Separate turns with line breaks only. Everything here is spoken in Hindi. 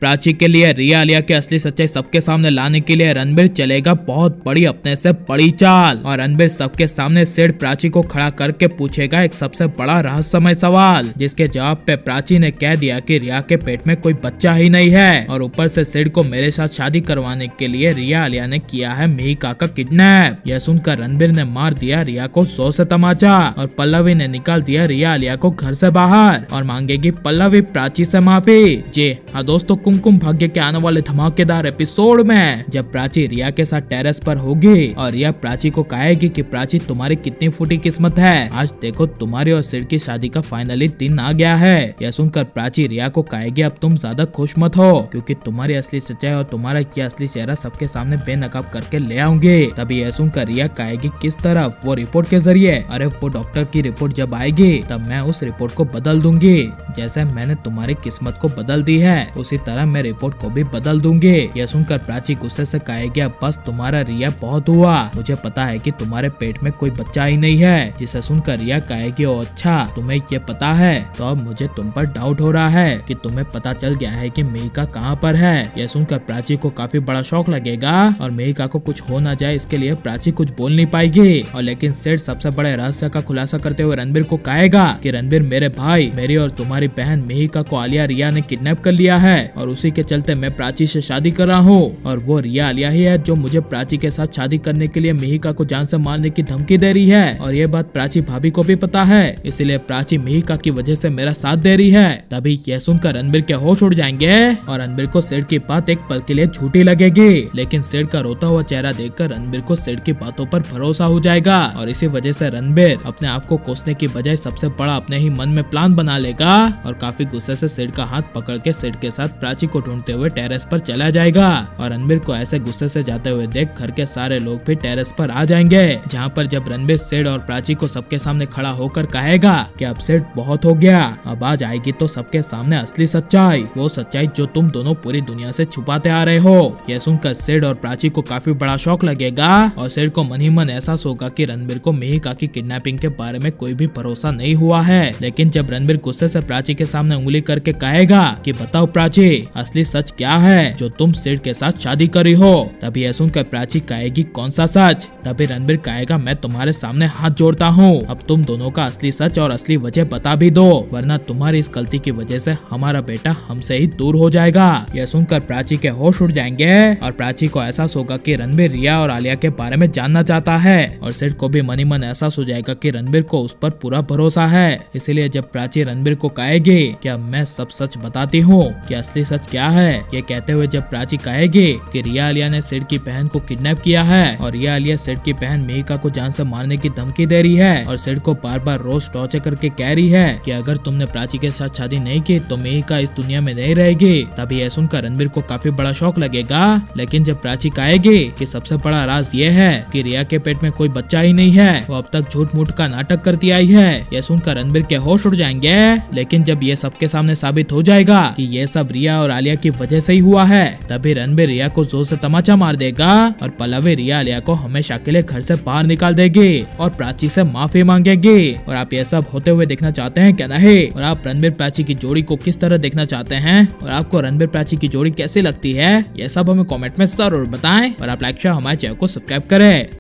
प्राची के लिए रिया आलिया की असली सच्चाई सबके सामने लाने के लिए रणबीर चलेगा बहुत बड़ी अपने से बड़ी चाल। और रणबीर सबके सामने सिड प्राची को खड़ा करके पूछेगा एक सबसे बड़ा रहस्यमय सवाल, जिसके जवाब पे प्राची ने कह दिया कि रिया के पेट में कोई बच्चा ही नहीं है। और ऊपर से सिड को मेरे साथ शादी करवाने के लिए रिया आलिया ने किया है मिहिका का किडनैप। यह सुनकर रणबीर ने मार दिया रिया को 100 से तमाचा और पल्लवी ने निकाल दिया रिया आलिया को घर से बाहर और मांगेगी पल्लवी प्राची से माफी। जी हाँ दोस्तों, कुमकुम भाग्य के आने वाले धमाकेदार एपिसोड में जब प्राची रिया के साथ टेरेस पर होगी और रिया प्राची को कहेगी कि प्राची तुम्हारी कितनी फूटी किस्मत है, आज देखो तुम्हारी और सिड की शादी का फाइनली दिन आ गया है। यह सुनकर प्राची रिया को कहेगी अब तुम ज्यादा खुश मत हो, क्योंकि तुम्हारी असली सच्चाई और तुम्हारा ये असली चेहरा सबके सामने बेनकाब करके ले आऊंगी। तभी यह सुनकर रिया कहेगी किस तरफ? वो रिपोर्ट के जरिए। अरे वो डॉक्टर की रिपोर्ट जब आएगी तब मैं उस रिपोर्ट को बदल दूंगी, जैसे मैंने तुम्हारी किस्मत को बदल दी है उसी तरह मैं रिपोर्ट को भी बदल दूंगी। यह सुनकर प्राची गुस्से से कहेगी अब बस तुम्हारा रिया बहुत हुआ, मुझे पता है कि तुम्हारे पेट में कोई बच्चा ही नहीं है। जिसे सुनकर रिया कहेगी ओ अच्छा, तुम्हें ये पता है? तो अब मुझे तुम पर डाउट हो रहा है कि तुम्हें पता चल गया है कि मिहिका कहाँ पर है। यह सुनकर प्राची को काफी बड़ा शौक लगेगा और मिहिका को कुछ हो ना जाए इसके लिए प्राची कुछ बोल नहीं पाएगी। और लेकिन सेठ सबसे बड़े रहस्य का खुलासा करते हुए रणबीर को कहेगा कि रणबीर मेरे भाई, मेरी और तुम्हारी बहन मिहिका को आलिया रिया ने किडनैप कर लिया है और उसी के चलते मैं प्राची से शादी कर रहा हूँ। और वो रिया आलिया ही है जो मुझे प्राची के साथ शादी करने के लिए मिहिका को जान से मारने की धमकी दे रही है। और ये बात प्राची भाभी को भी पता है, इसलिए प्राची मिहिका की वजह से मेरा साथ दे रही है। तभी यह सुनकर रणबीर के होश उड़ जाएंगे और रणबीर को सेठ की बात एक पल के लिए झूठी लगेगी। लेकिन सेठ का रोता हुआ चेहरा देखकर रणबीर को सेठ की बातों पर भरोसा हो जाएगा और इसी वजह से रणबीर अपने आप को कोसने की बजाय सबसे बड़ा अपने ही मन में प्लान बना लेगा और काफी गुस्से से सेठ का हाथ पकड़ के सेठ के साथ प्राची को ढूंढते हुए टेरेस पर चला जाएगा। और रणबीर को ऐसे गुस्से से जाते हुए देख घर के सारे लोग भी टेरेस पर आ जाएंगे, जहाँ पर जब रणबीर सेठ और प्राची को सबके सामने खड़ा होकर कहेगा कि अब सेठ बहुत हो गया, अब आज आएगी तो सबके सामने असली सच्चाई, वो सच्चाई जो तुम दोनों पूरी दुनिया से छुपाते आ रहे हो। यह सुनकर सेठ और प्राची को काफी बड़ा शौक लगेगा और सेठ को मन ही मन एहसास होगा कि रणबीर को मिहिका की किडनैपिंग के बारे में कोई भी भरोसा नहीं हुआ है। लेकिन जब रणबीर गुस्से से प्राची के सामने उंगली करके कहेगा कि बताओ प्राची असली सच क्या है जो तुम सेठ के साथ शादी करी हो, तभी यह सुनकर प्राची कहेगी कौन सा सच? तभी रणबीर कहेगा मैं तुम्हारे सामने हाथ जोड़ता हूँ, अब तुम दोनों का असली सच और असली वजह बता भी दो, वरना तुम्हारी इस गलती की वजह से हमारा बेटा हमसे ही दूर हो जाएगा। यह सुनकर प्राची के होश उड़ जाएंगे और प्राची को एहसास होगा कि रणबीर रिया और आलिया के बारे में जानना चाहता है और सेठ को भी मन ही मन एहसास हो जाएगा कि रणबीर को उस पर पूरा भरोसा है। इसीलिए जब प्राची रणबीर को कहेगी कि अब मैं सब सच बताती हूँ कि असली सच क्या है, ये कहते हुए जब प्राची कहेगी कि रिया आलिया ने सेठ की बहन को किडनैप किया है और रिया आलिया सेठ की बहन मिहिका को जान से मारने की धमकी दे रही है और सेठ को बार बार रोज टॉर्चर करके कह रही है कि अगर तुमने प्राची के साथ शादी नहीं की तो मिहिका इस दुनिया में नहीं रहेगी। तभी यह सुनकर रणबीर को काफी बड़ा शौक लगेगा। लेकिन जब प्राची कहेगी कि सबसे बड़ा राज ये है कि रिया के पेट में कोई बच्चा ही नहीं है, वो अब तक झूठ मूठ का नाटक करती आई है, यह सुनकर रणबीर के होश उड़ जाएंगे। लेकिन जब ये सबके सामने साबित हो जाएगा कि ये सब रिया और आलिया की वजह से ही हुआ है, तभी रणबीर रिया को जोर से तमाचा मार देगा और पल्लवी रिया आलिया को हमेशा के लिए घर से बाहर निकाल देगी और प्राची से माफी मांगेगी। और आप ये सब होते हुए देखना चाहते हैं क्या? नहीं। और आप रणबीर प्राची की जोड़ी को किस तरह देखना चाहते हैं और आपको रणबीर प्राची की जोड़ी कैसी लगती है, ये सब हमें कमेंट में जरूर बताएं और आप लाइक शेयर हमारे चैनल को सब्सक्राइब करें।